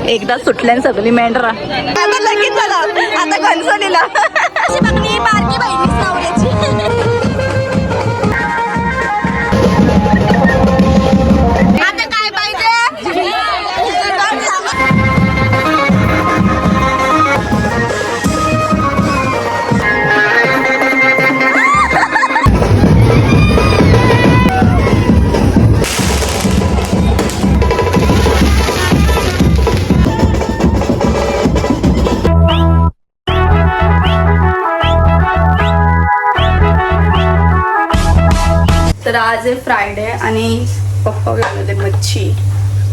एकदा सुटल्यान सगळी मेंढरा आता लगेच झाला आता कणसोलीला बारकी बहिणीच नावल्याची आता काय पाहिजे तर आज आहे फ्रायडे आणि पप्पा लागले मच्छी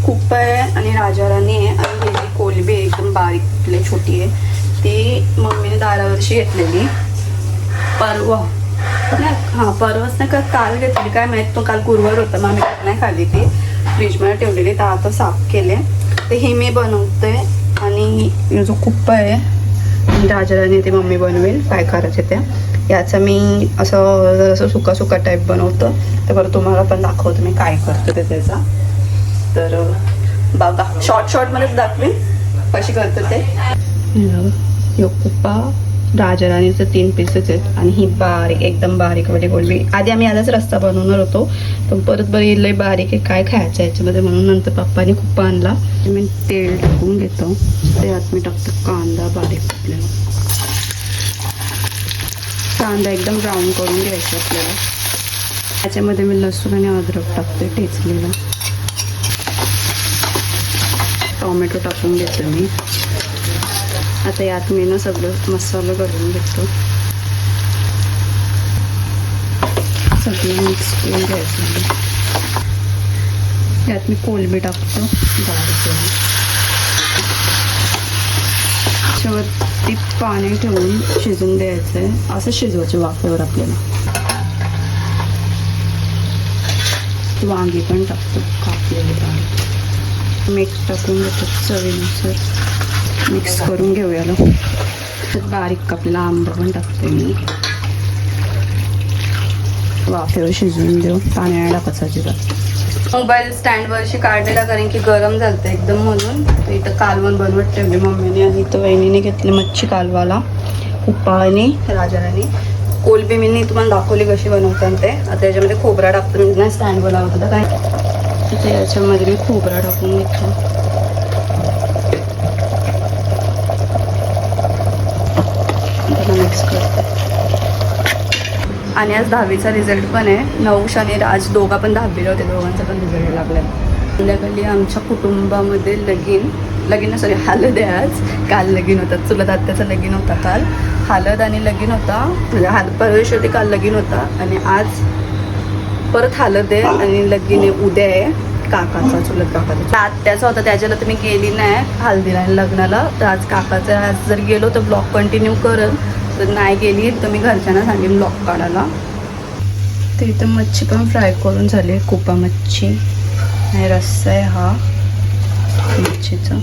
खूप आहे आणि राजाराणी आहे आणि ही कोलबी एकदम बारीक कुठली छोटी आहे ती मम्मीने दारावरची घेतलेली परवा नाही हां परवाच नाही का काल घेतली काय माहीत तो काल गुरुवार होता मग आम्ही नाही खाल्ली ती फ्रीजमध्ये ठेवलेली तर आता साफ केले तर हे मी बनवते आणि जो कुप्पा आहे राजाराणी ते मम्मी बनवेल काय करायचे त्या याचं मी असं सुका सुका टाईप बनवतं तर बरं तुम्हाला पण दाखवतो मी काय करतो ते त्याचा तर बघा शॉर्टमध्येच दाखवेन कशी करतो ते यो कुप्पा राजाराणीचं 3 पीसेस आहेत आणि ही बारीक एकदम बारीक वाली कोलबी आधी आम्ही यालाच रस्ता बनवणार होतो पण परत बरं लय बारीक आहे काय खायचं याच्यामध्ये म्हणून नंतर पप्पानी कुप्पा आणला मी तेल टाकून घेतो त्यात मी टाकतो कांदा बारीक कापलेला कांदा एकदम ब्राऊन करून घ्यायचा आपल्याला त्याच्यामध्ये मी लसूण आणि अद्रक टाकते ठेचलेला टोमॅटो टाकून घेतो मी आता यात मी ना सगळं मसाला घालून घेतो सगळं मिक्स करून घ्यायचं यात मी कोलबी टाकतो बारीक त्याच्यावरती पाणी ठेवून शिजून द्यायचं आहे असं शिजवायचं वाफेवर आपल्याला वांगी पण टाकतो कापलेली बारीक मीठ टाकून घेतो चवीनुसार मिक्स करून घेऊ याला बारीक कापलेला आंबा पण टाकते मी वाफेवर शिजवून देऊ पाणी नाही टाकायचं अजिबात मोबाईल स्टँडवरशी काढलेला कारण की गरम झालं एकदम म्हणून इथं कालवण बनवत ठेवली मम्मीने आणि इथं वहिनीने घेतली मच्छी कालवाला कुप्पा आणि राजाराणी कोलबी मी तुम्हाला दाखवली कशी बनवतात ते आता याच्यामध्ये खोबरा टाकतो मी नाही स्टँड बनवत होता काय तर याच्यामध्ये मी खोबरा टाकून घेतो मिक्स करते आणि आज 10वीचा रिझल्ट पण आहे नवश आणि राज दोघा पण 10वीला होते दोघांचा पण रिझल्ट लागला संध्याकाळी आमच्या कुटुंबामध्ये लगीन सॉरी हळद आहे आज काल लगीन होता चुलत आत्याचा लगीन होता काल हळद आणि लगीन होता म्हणजे परदेश होती काल लगीन होता आणि आज परत हळद आहे आणि लगीन आहे उद्या आहे काकाचा चुलत काकाचा आत्याचा होता त्याच्याला तर मी गेली नाही हल्दीला आणि लग्नाला तर आज काकाचा आज जर गेलो तर ब्लॉग कंटिन्यू करल तर नाही गेली तर मी घरच्यांना सांगेन ब्लॉग काढायला तर इथं मच्छी पण फ्राय करून झाली कुप्पा मच्छी आणि रस्सा आहे हा मच्छीचा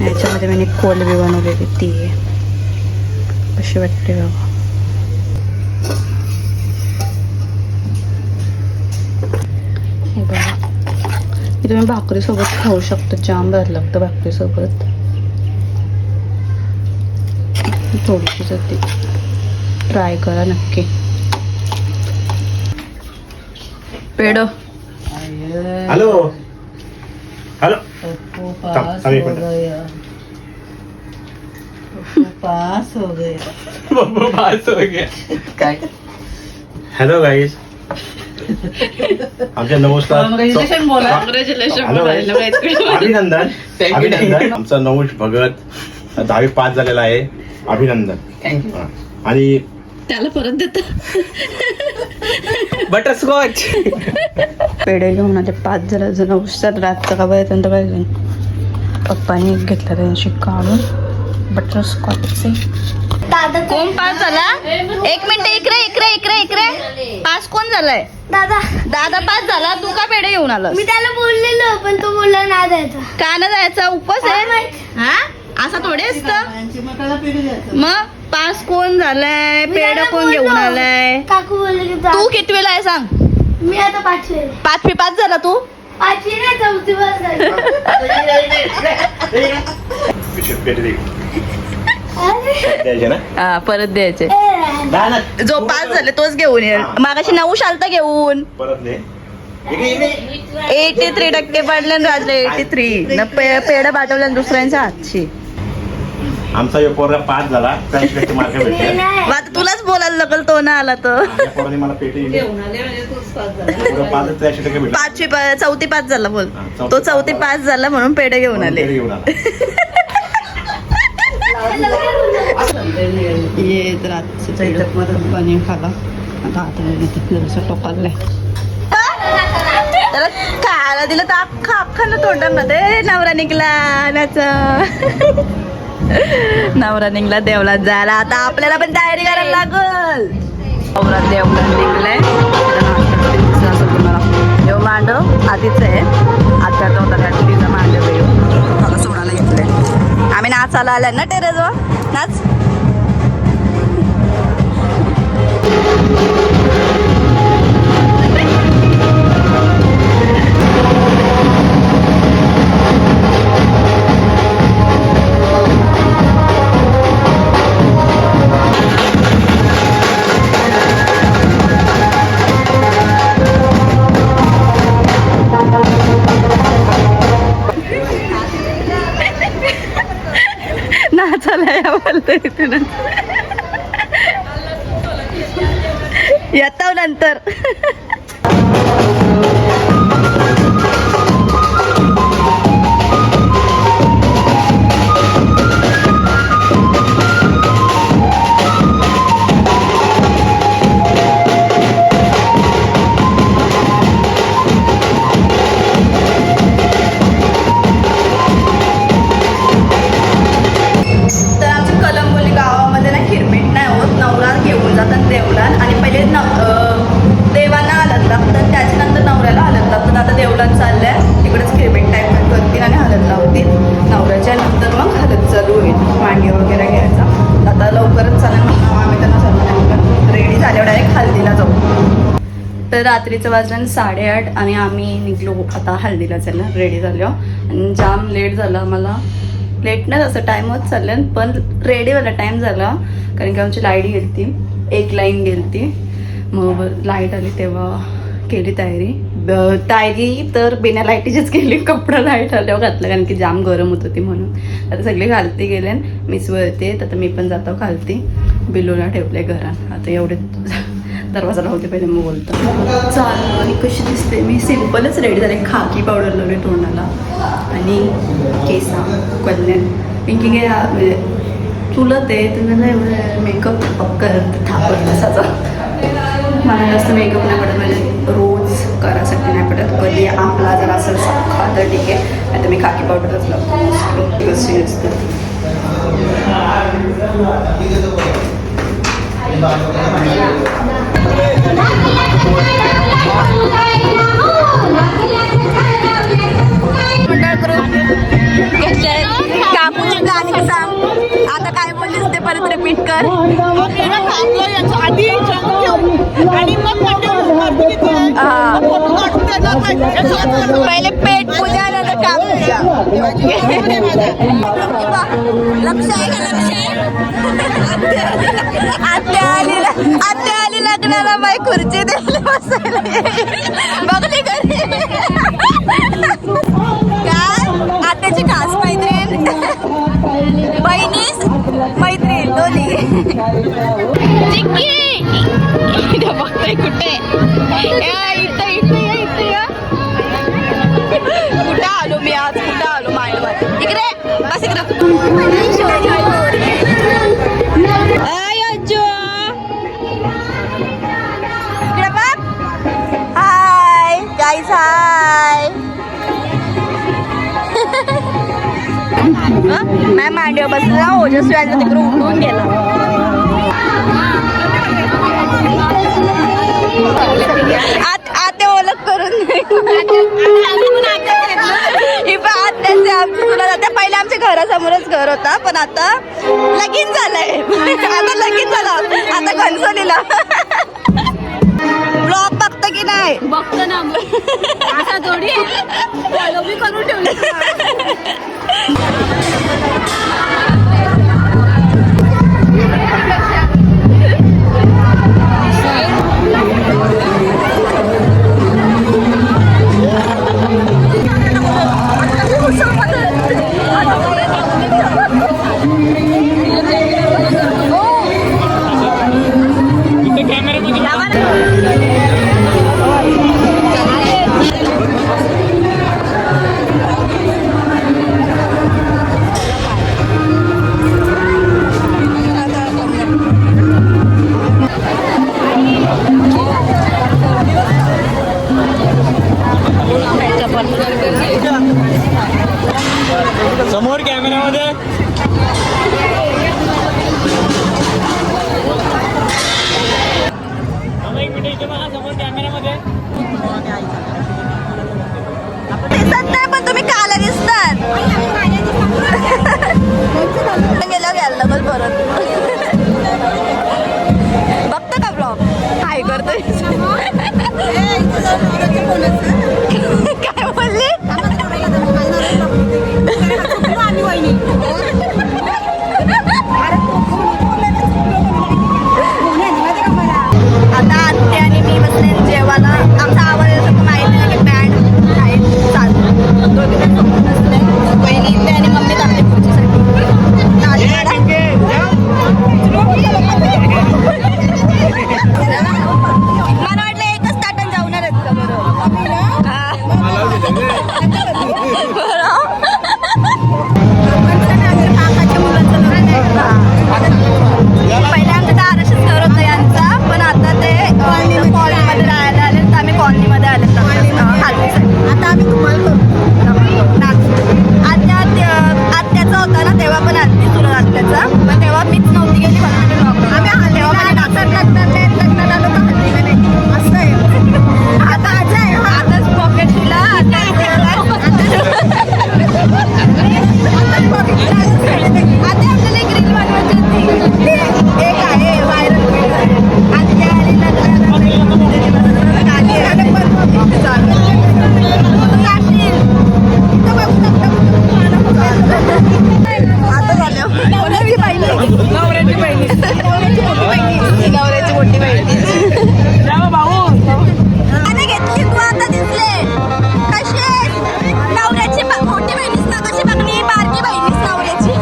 याच्यामध्ये मी कोलबी बनवलेली ती आहे कशी वाटते बघा हे बघा हे तुम्ही भाकरीसोबत खाऊ शकता जाम भारी लागतं भाकरीसोबत थोडीशी जाते ट्राय करा नक्की पेड हेलो हेलो पास हो गया काय हेलो गाईज आमच्या नमस्कार अभिनंदन आमचा नवश भगत 10वी पास झालेला आहे अभिनंदन थँक्यू आणि त्याला परत देत बटरस्कॉच पेढे घेऊन आता 5 जण उशीर रातचं का बरं त्यांचं काय पप्पानी घेतलं त्यांची काढून बटरस्कॉचचे कोण पास झाला 1 मिनिट इकडे पास कोण झालाय दादा पास झाला तू का पेढे घेऊन आलास मी त्याला बोललेलो पण तो बोलला ना द्यायचा का ना जायचा उपवास आहे हा असा थोडे असतं मग पास कोण झालाय पेढ कोण घेऊन आलाय काकू बोलले की तू कितवीला आहे सांग मी आता 5वी पाच झाला तू पाचवी नाही चौथी बस झाली. पेटी दे. द्यायचे ना हा परत द्यायचे. ना ना जो 5 झाले तोच घेऊन ये. हा. मागाशी 9 शालता घेऊन. परत दे. इकडे, इकडे. 83% पडले ना राजला. 83 न पेढा पाठवल्या दुसऱ्यांच्या हातची. आमचा एक पोरगा 5 झाला 83% मार्क भेटले. नाही. मग आता तुलाच बोलायला लागल तो ना आला तर. त्या पोराने मला पेटी दिली. पोरं 5 83% भेटले. 5वी चौथी 5 झाला बोल. हा, चौथी तो पाच चौथी झाला. 5 झाला म्हणून पेढे घेऊन म्हणून आले. पेढे घेऊन आला. ये रात्रीचं पनीर खाला. आता आता टोकाललाय त्याला खायला दिलं तर अख्खा ना तोंडामध्ये. नवरा निघला नवरा निघला देवलात जायला. आता आपल्याला पण तयारी करायला लागल. नवरा देवलात निघलाय. देव मांडव आधीच आहे. आता तो तिचा मांडव येऊ मला सोडायला घेतलंय. आम्ही नाचायला आलाय ना टेरेसवर. नाच. नाचायला या बोलतोय इथून. येतो नंतर. तर आमच्या कलंबोली गावामध्ये ना खिरपीट नाही होत. नवरा घेऊन जातात देवलात आणि पहिले देवांना हलत लागतात. त्याच्यानंतर नवऱ्याला हलत लागतात. आता देवलात चाललंय तिकडेच खिरपीट टाईप करतील आणि हलत लावतील. नवऱ्याच्या नंतर मग हलत चालू होईल. मांडी वगैरे घ्यायचा. आता लवकरच चालेल म्हणून आम्ही त्यांना सर्व रेडी झाल्यावर डायरेक्ट हल्दीला जाऊ. तर रात्रीचं वाजलं 8:30 आणि आम्ही निघलो आता हल्दीला जायला रेडी झालो. आणि जाम लेट झालं आम्हाला. लेट नाही असं टाईम होत चाललं पण रेडी व्हायला टाईम झाला. कारण की आमची लाईट गेली. एक लाईन गेली. मग लाईट आली तेव्हा केली तयारी तर बिना लाईटीचीच केली. कपडा लाईट आल्यावर घातलं कारण की जाम गरम होत होती म्हणून. आता सगळे खालती गेले. मीच वरते. आता मी पण जातो खालती. बिलोला ठेवले घरात. आता एवढे दरवाजा लावते पहिले मग बोलतो चाल. आणि कशी दिसते मी सिम्पलच रेडी झाले. खाकी पावडर लावले तोंडाला आणि केसा कल्याण पिंकी काय म्हणजे चुलत आहे तुम्हाला एवढं मेकअप करत थापत तसाचा. मला जास्त मेकअप नाही पडत. म्हणजे रोज करायसाठी नाही पडत. कधी आपला जर असेल साखा तर ठीक आहे. नाही तर मी खाकी पावडरच लावतो. कशी असते काकूची गाणी सांग. आता काय बोललीस ते परत रिपीट कर. पहिले पेट पूजा नंतर काम पूजा. लक्ष आहे का लक्ष. आत्या आली लग्नाला बाई खुर्ची दिली बसायला. बघली घरी काय आत्याची खास मैत्रीण बहिणीस मैत्रीण दोन्ही. बघतोय कुठे इथं कुठं आलो मी आज. कुठं आलो मायला इकडे बस इकडे. इकडे बघ. Hi guys hi. मॅम मांडीवर बसला. ओजस्वी आज तिकडे उठून गेला. आते ओळख करून पहिले आमच्या घरासमोरच घर होता पण आता लगीन झालंय. आता लगीन झालं. आता घनसोलीला ब्लॉग बघतो की नाही. नाही बघतो ना मग असा थोडी फॉलो बी करून ठेवली समोर कॅमेऱ्यामध्ये एक मिनिट इथे बघा समोर कॅमेऱ्यामध्ये दिसत नाही पण तुम्ही काला दिसतात गेल्यावर घ्यायला लागल परत बघता का ब्लॉग काय करतोय काय बोलली आता आत्या आणि मी बसले जेवायला आमचा आवाज येतो माहिती नाही की बँड आहे चालू दोघी जण समोर बसले बहिणी आणि मम्मी लागले खुर्चीसाठी मला वाटलं एकच ताटण जाऊन आहेत का काकाच्या मुलाचं लग्न पहिले आमच्या दाराशीच घर होतं यांचा पण आता ते कॉलनीमध्ये राहायला आले तर आम्ही कॉलनीमध्ये आले खालतीसाठी आता आम्ही तुम्हाला आत्याचा होता ना तेव्हा पण आलती तुला आत्याचा पण तेव्हा मीच नव्हती गेली आम्ही तेव्हा लग्नात आलो का हल्लीला नाही असं आहे आता आताच पॉकेट दिला आता आपल्याला एक रील बनवायची होती एक आहे व्हायरल नवऱ्याची मोठी बहिणी घेतली तू आता दिसले कशी नवऱ्याची मोठी बहिणीच ना कशी बघणी बारकी बहिणीच नवऱ्याची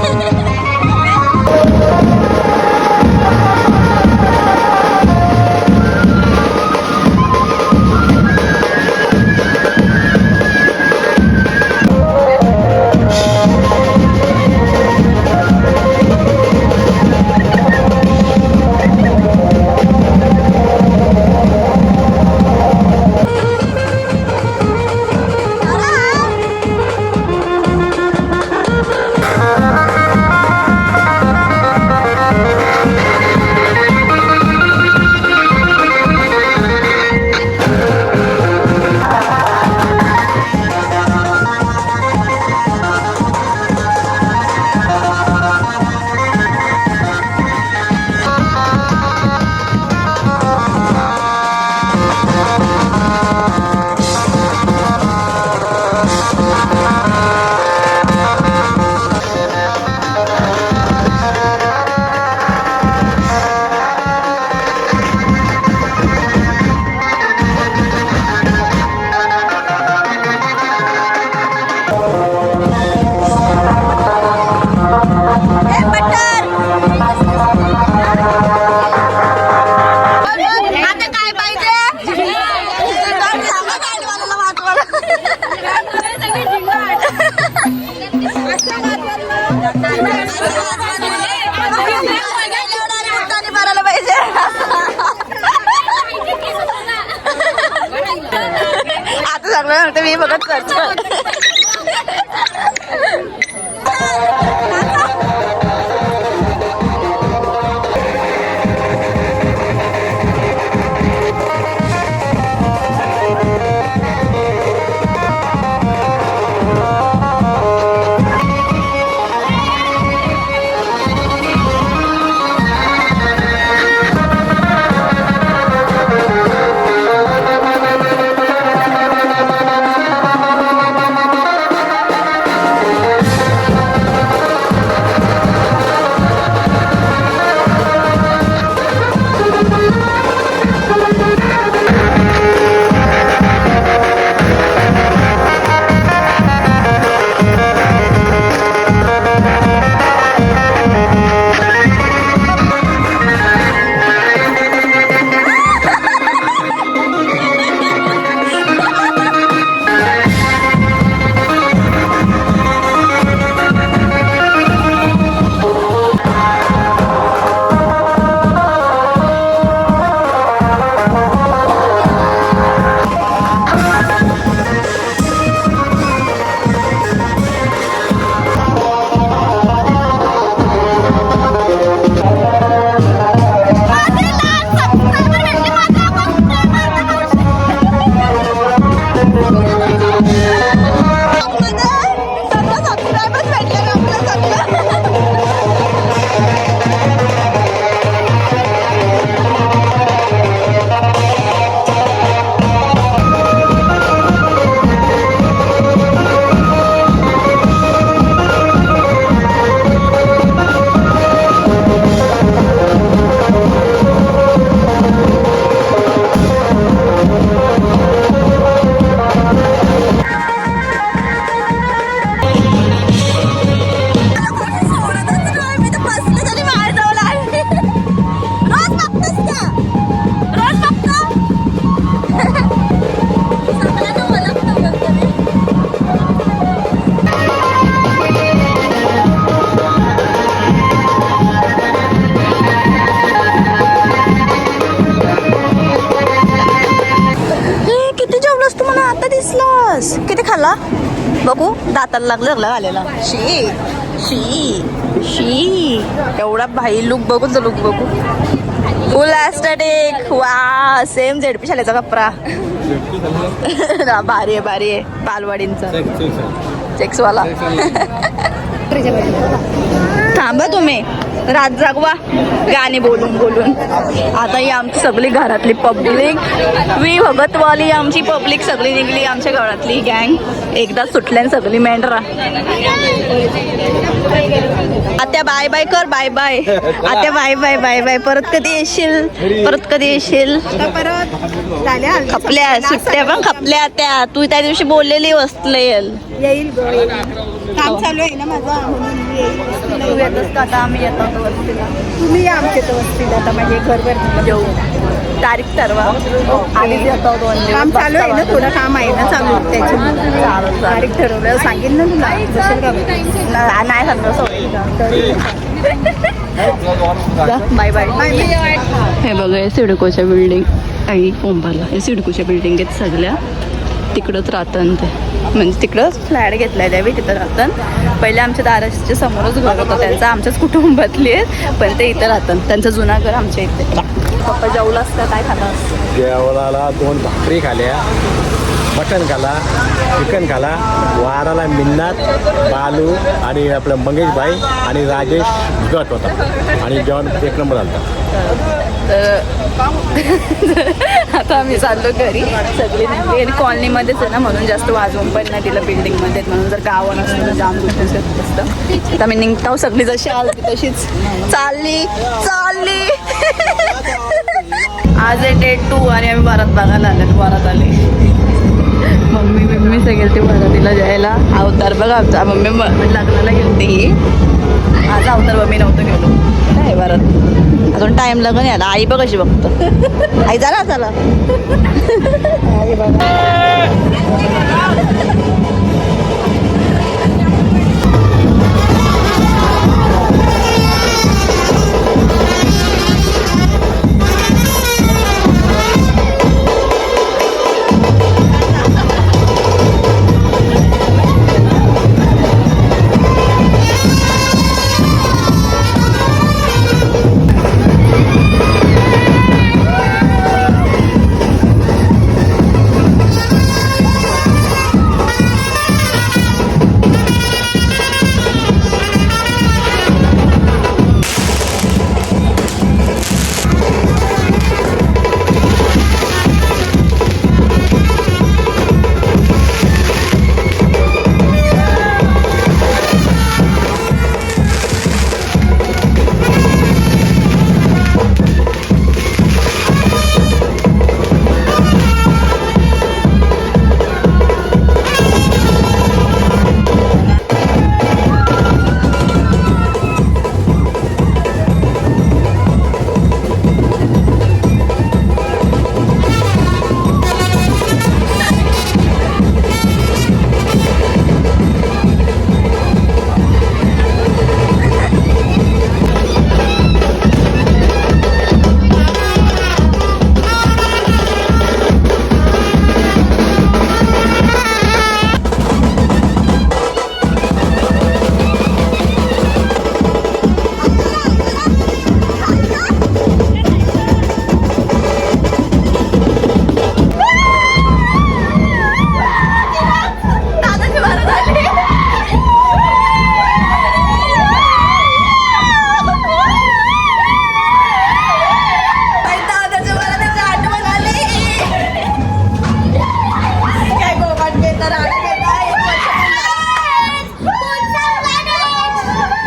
आता मी बघत करतो दाताला लागलं आलेला शी शी शी एवढा भाई लुक बघू तर लुक बघू फुल ॲस्थेटिक वा सेम झेडपी शालेचा कपडा भारी आहे बालवाडींचा चेक्सवाला थांबा तुम्ही रात जागवा गाणी बोलून आता ही आमची सगळी घरातली पब्लिक वी भगतवाली आमची पब्लिक सगळी निघली आमच्या घरातली गँग एकदा सुटल्यान सगळी मेंढरा आता बाय बाय कर बाय बाय आता बाय परत कधी येशील परत झाल्या खपल्या सुट्ट्या पण खपल्या त्या तू त्या दिवशी बोललेली वस्तले येईल काम चालू आहे ना माझं म्हणून येईल तू येतच का आता आम्ही येतो वस्तीला तुम्ही या आमच्या इथं वस्तीला आता माझे घरभर येऊ तारीख ठरवा आधीच येतो 2 दिवस काम चालू आहे ना थोडं काम आहे ना चालू त्याची तारीख ठरवलं सांगेन ना तुला जसेल का नाही सांगलं सोडेल बाय बाय हे बघा हे सिडकोच्या बिल्डिंग आई ओंबाला हे सिडकोच्या बिल्डिंग आहेत सगळ्या तिकडंच राहतं ते म्हणजे तिकडंच फ्लॅट घेतलाय त्यावेळी तिथं राहतात पहिले आमच्या दाराच्या समोरच घर होतं त्यांचं आमच्याच कुटुंबातली आहेत पण ते इथं राहतात त्यांचं जुना घर आमच्या इथे पप्पा जेवला असतं काय खाला असतं जेवणाला 2 भाकरी खाल्या मटण खाला चिकन खाला वाराला मिन्नात बालू आणि आपलं मंगेश भाई आणि राजेश गट होता आणि जेवण 1 नंबर झालं आता आम्ही चाललो घरी सगळी कॉलनीमध्येच आहे ना म्हणून जास्त वाजवून पण नाही तिला बिल्डिंगमध्ये म्हणून जर गावं नसतं तर जाम दुसरं असतं आता मी निघताव सगळी जशी आली तशीच चालली आज आहे Day 2 आणि आम्ही बारात बघायला बारात आले मम्मी सगळे ते बारातीला जायला अवतार बघा आमचा मम्मी लग्नाला गेलती आज अवतार मम्मी नव्हतं गेलो काय बारात अजून टाइम लागून यायला आई बघ कशी बघतं आई झाला चला आई बघा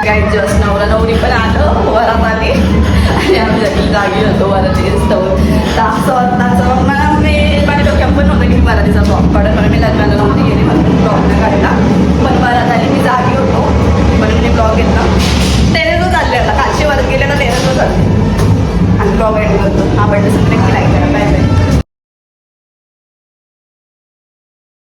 काय जस्ट नवरा नवरी पण आलं वरात आली आणि आम्ही जागी होतो वरातीच तासाचं मला मी माझ्या डोक्यात पण नव्हतं की वरातीचा ब्लॉग काढत मला मी लग्नाला नव्हती गेली मला ब्लॉग नाही काढला